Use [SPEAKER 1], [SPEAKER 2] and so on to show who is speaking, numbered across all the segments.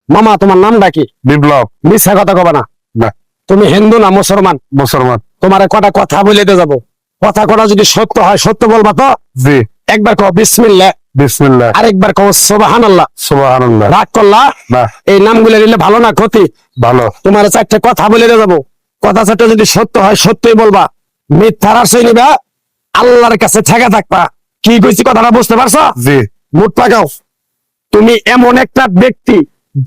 [SPEAKER 1] মামা তোমার নামটা কি?
[SPEAKER 2] বিপ্লব।
[SPEAKER 1] মিথ্যা কথা কবা না।
[SPEAKER 2] না।
[SPEAKER 1] তুমি হিন্দু না মুসলমান?
[SPEAKER 2] মুসলমান।
[SPEAKER 1] তোমার কটা কথা বলে দিয়ে যাবো, কথা কটা যদি সত্য হয় সত্য বলবা তো?
[SPEAKER 2] জি।
[SPEAKER 1] একবার কও বিসমিল্লাহ।
[SPEAKER 2] বিসমিল্লাহ।
[SPEAKER 1] আরেকবার কও সুবহানাল্লাহ।
[SPEAKER 2] সুবহানাল্লাহ।
[SPEAKER 1] রাগ করলা?
[SPEAKER 2] না।
[SPEAKER 1] এই নামগুলো নিলে ভালো না ক্ষতি?
[SPEAKER 2] ভালো।
[SPEAKER 1] তোমার চারটে কথা বলে দিয়ে যাবো, কথা চারটে যদি সত্য হয় সত্যই বলবা, মিথ্যার আশ্রয় নিবা, আল্লাহর কাছে ঠেকা থাকবা। কি কইছি কথাটা বুঝতে পারছো?
[SPEAKER 2] জি।
[SPEAKER 1] মুখ পাকাও। তুমি এমন একটা ব্যক্তি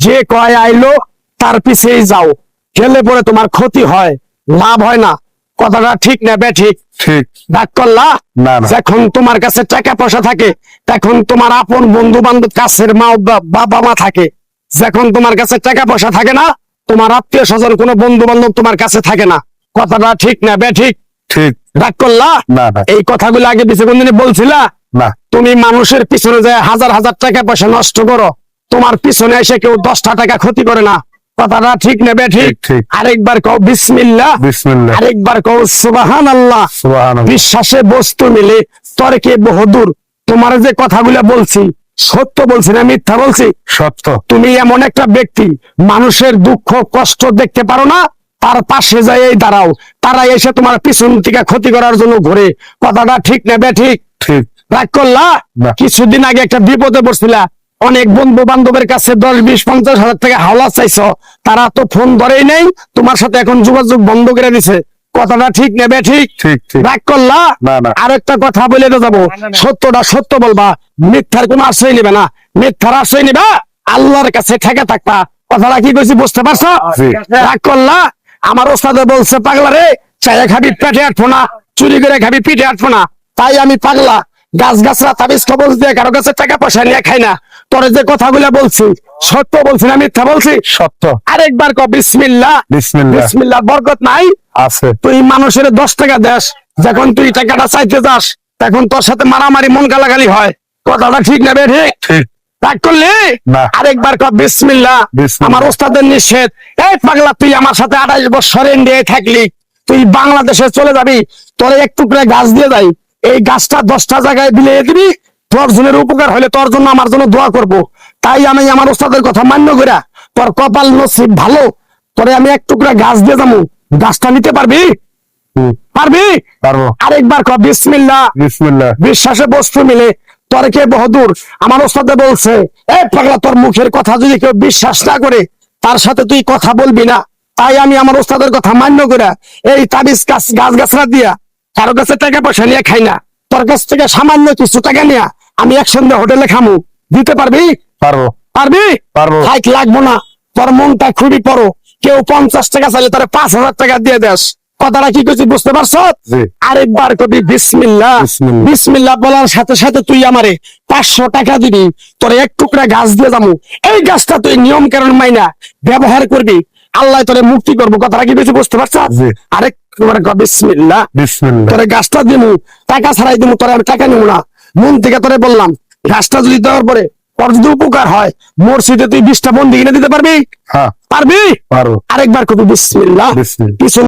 [SPEAKER 1] যে কয় আইলো তার পিছেই যাও, খেলে পরে তোমার ক্ষতি হয়, লাভ হয় না। কথাটা ঠিক না বেঠিক?
[SPEAKER 2] ঠিক।
[SPEAKER 1] রাগ করলা?
[SPEAKER 2] না না।
[SPEAKER 1] যখন তোমার কাছে টাকা পয়সা থাকে তখন তোমার আপন বন্ধু বান্ধব, কাছের মা বাবা মা থাকে। যখন তোমার কাছে টাকা পয়সা থাকে না, তোমার আত্মীয় স্বজন কোনো বন্ধু বান্ধব তোমার কাছে থাকে না। কথাটা ঠিক না বেঠিক?
[SPEAKER 2] ঠিক।
[SPEAKER 1] রাগ করলা?
[SPEAKER 2] না না।
[SPEAKER 1] এই কথাগুলো আগে পিছে কোনদিন বলছিলা?
[SPEAKER 2] না।
[SPEAKER 1] তুমি মানুষের পিছনে যায় হাজার হাজার টাকা পয়সা নষ্ট করো, তোমার পিছনে এসে কেউ 10টা টাকা ক্ষতি করে না। কথাটা ঠিক নেবে ঠিক?
[SPEAKER 2] ঠিক।
[SPEAKER 1] আরেকবার কও বিসমিল্লাহ।
[SPEAKER 2] বিসমিল্লাহ।
[SPEAKER 1] আরেকবার কও সুবহানাল্লাহ।
[SPEAKER 2] সুবহানাল্লাহ।
[SPEAKER 1] বিশ্বাসে বস্তু মিলে তর্কে বহুদূর। তোমার যে কথাগুলো বলছি সত্য বলছি না মিথ্যা বলছি?
[SPEAKER 2] সত্য।
[SPEAKER 1] তুমি এমন একটা ব্যক্তি, মানুষের দুঃখ কষ্ট দেখতে পারো না, তার পাশে যাই দাঁড়াও, তারা এসে তোমার পিছন থেকে ক্ষতি করার জন্য ঘুরে। কথাটা ঠিক নেবে ঠিক?
[SPEAKER 2] ঠিক।
[SPEAKER 1] রাগ করলা?
[SPEAKER 2] না।
[SPEAKER 1] কিছুদিন আগে একটা বিপদে পড়ছিলা, অনেক বন্ধু বান্ধবের কাছে 10, 20, 50 হাজার টাকা হাওলা চাইছো, তারা তো ফোন ধরেই নেই, তোমার সাথে এখন যোগাযোগ বন্ধ করে দিছে। কথাটা ঠিক নেবে ঠিক?
[SPEAKER 2] ঠিক। ঠিক।
[SPEAKER 1] রাগ করলা?
[SPEAKER 2] না না।
[SPEAKER 1] আরেকটা কথা বলে তো যাবো, সত্যটা সত্য বলবা, মিথ্যার কোনো আশ্রয় নিবে না। মিথ্যার আশ্রয় নিবা, আল্লাহর কাছে ঠেকে থাকবা। কথাটা কি কইছি বুঝতে পারছো?
[SPEAKER 2] জি।
[SPEAKER 1] রাগ করলা? আমার ওস্তাদে বলছে পাগলা রে, চাইয়া খাবি পেটে আটবো না, চুরি করে খাবি পিঠে আটবো না। তাই আমি পাগলা, গাছ গাছরা তাবিজ কবজ দিয়ে কারো কাছে টাকা পয়সা নিয়ে খাই না। তোরে যে কথাগুলো বলছি সত্য বলছি না মিথ্যা বলছি?
[SPEAKER 2] সত্য।
[SPEAKER 1] আরেকবার ক বিসমিল্লাহ।
[SPEAKER 2] বিসমিল্লাহ।
[SPEAKER 1] বিসমিল্লাহ বরকত নাই?
[SPEAKER 2] আছে।
[SPEAKER 1] তুই মানুষের 10 টাকা দেস, যখন তুই টাকাটা চাইতে যাস তখন তোর সাথে মারামারি মন গালাগালি হয়। কথাটা ঠিক না ঠিক?
[SPEAKER 2] ঠিক।
[SPEAKER 1] রাগ করলি?
[SPEAKER 2] না।
[SPEAKER 1] আরেকবার ক বিসমিল্লাহ।
[SPEAKER 2] বিসমিল্লাহ।
[SPEAKER 1] আমার ওস্তাদের নিষেধ। এই পাগলা, তুই আমার সাথে 28 বছর ইন্ডিয়ায় থাকলি, তুই বাংলাদেশে চলে যাবি, তোর এক টুকরা গাছ দিয়ে যাই, এই গাছটা 10টা জায়গায় বিলিয়ে দিবি, তোর জনের উপকার হলে তোর জন্য আমার জন্য দোয়া করব। তাই আমি আমার ওস্তাদের কথা মান্য করা, তোর কপাল নসিব ভালো, তোরে আমি এক টুকরা গাছ দিয়ে যাবো, গাছটা নিতে পারবি? পারবি?
[SPEAKER 2] পারবো।
[SPEAKER 1] আরেকবার ক বিসমিল্লাহ।
[SPEAKER 2] বিসমিল্লাহ।
[SPEAKER 1] বিশ্বাসে বস্তু মিলে তর্কে বহুদূর। আমার ওস্তাদে বলছে, এই পাগলা, তোর মুখের কথা যদি কেউ বিশ্বাস না করে তার সাথে তুই কথা বলবি না। তাই আমি আমার ওস্তাদের কথা মান্য করে এই তাবিজ গাছ গাছরা দিয়া কারো কাছে টাকা পয়সা নিয়ে খাই না। তোর কাছ থেকে সামান্য কিছু টাকা নিয়ে আমি একসঙ্গে হোটেলে খামু, দিতে পারবি?
[SPEAKER 2] পারবো।
[SPEAKER 1] পারবি?
[SPEAKER 2] পারবো।
[SPEAKER 1] হাইক লাগবো না, তোর মনটা খুবই বড়। কেউ 50 টাকা চাইলে তোর 5000 টাকা দিয়ে দেস। কথাটা কি করছি বুঝতে পারছো?
[SPEAKER 2] জি।
[SPEAKER 1] আরেকবার কবি বিসমিল্লাহ।
[SPEAKER 2] বিসমিল্লাহ।
[SPEAKER 1] বিসমিল্লাহ বলার সাথে সাথে তুই আমারে 500 টাকা দিবি, তোর এক টুকরা গাছ দিয়ে যাবো। এই গাছটা তুই নিয়ম কারণ মাইনা ব্যবহার করবি, আল্লাহ তোরে মুক্তি করবো। কথাটা কি বেশি বুঝতে পারছো?
[SPEAKER 2] জি।
[SPEAKER 1] আরেকবার বিসমিল্লাহ।
[SPEAKER 2] বিসমিল্লাহ।
[SPEAKER 1] তোরে গাছটা দিমু, টাকা ছাড়াই দিমু, তোরে আমি টাকা নিবো না, মন থেকে তোরে বললাম। গাছটা যদি দেওয়ার পরে তোর যদি উপকার হয়, মসজিদে তুই 20টা বন্দি কিনে দিতে পারবি?
[SPEAKER 2] হ্যাঁ।
[SPEAKER 1] পারবি?
[SPEAKER 2] পারবো।
[SPEAKER 1] আরেকবার কবি বিসমিল্লাহ।
[SPEAKER 2] বিসমিল্লাহ।
[SPEAKER 1] পিছন